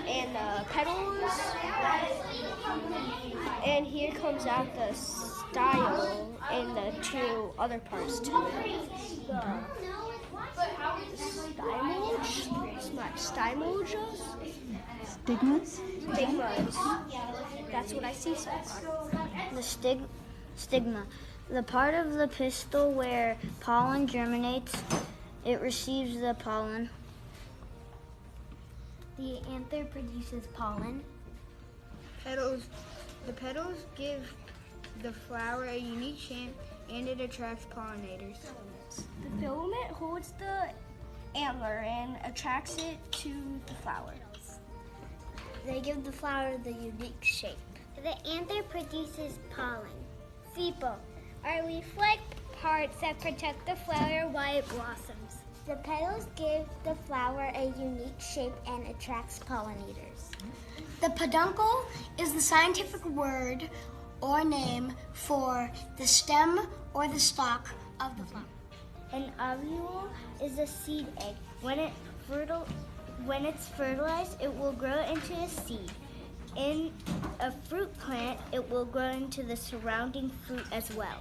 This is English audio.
and the petals, and here comes out the style and the two other parts to it. Stigmas? Stigmas. That's what I see so far. The stigma. The part of the pistil where pollen germinates, it receives the pollen. The anther produces pollen. The petals give the flower a unique shape and it attracts pollinators. The filament holds the antler and attracts it to the flower. They give the flower the unique shape. The anther produces pollen. Sepal are leaf-like parts that protect the flower while it blossoms. The petals give the flower a unique shape and attracts pollinators. The peduncle is the scientific word or name for the stem or the stalk of the flower. An ovule is a seed egg. When it's fertilized, it will grow into a seed. In a fruit plant, it will grow into the surrounding fruit as well.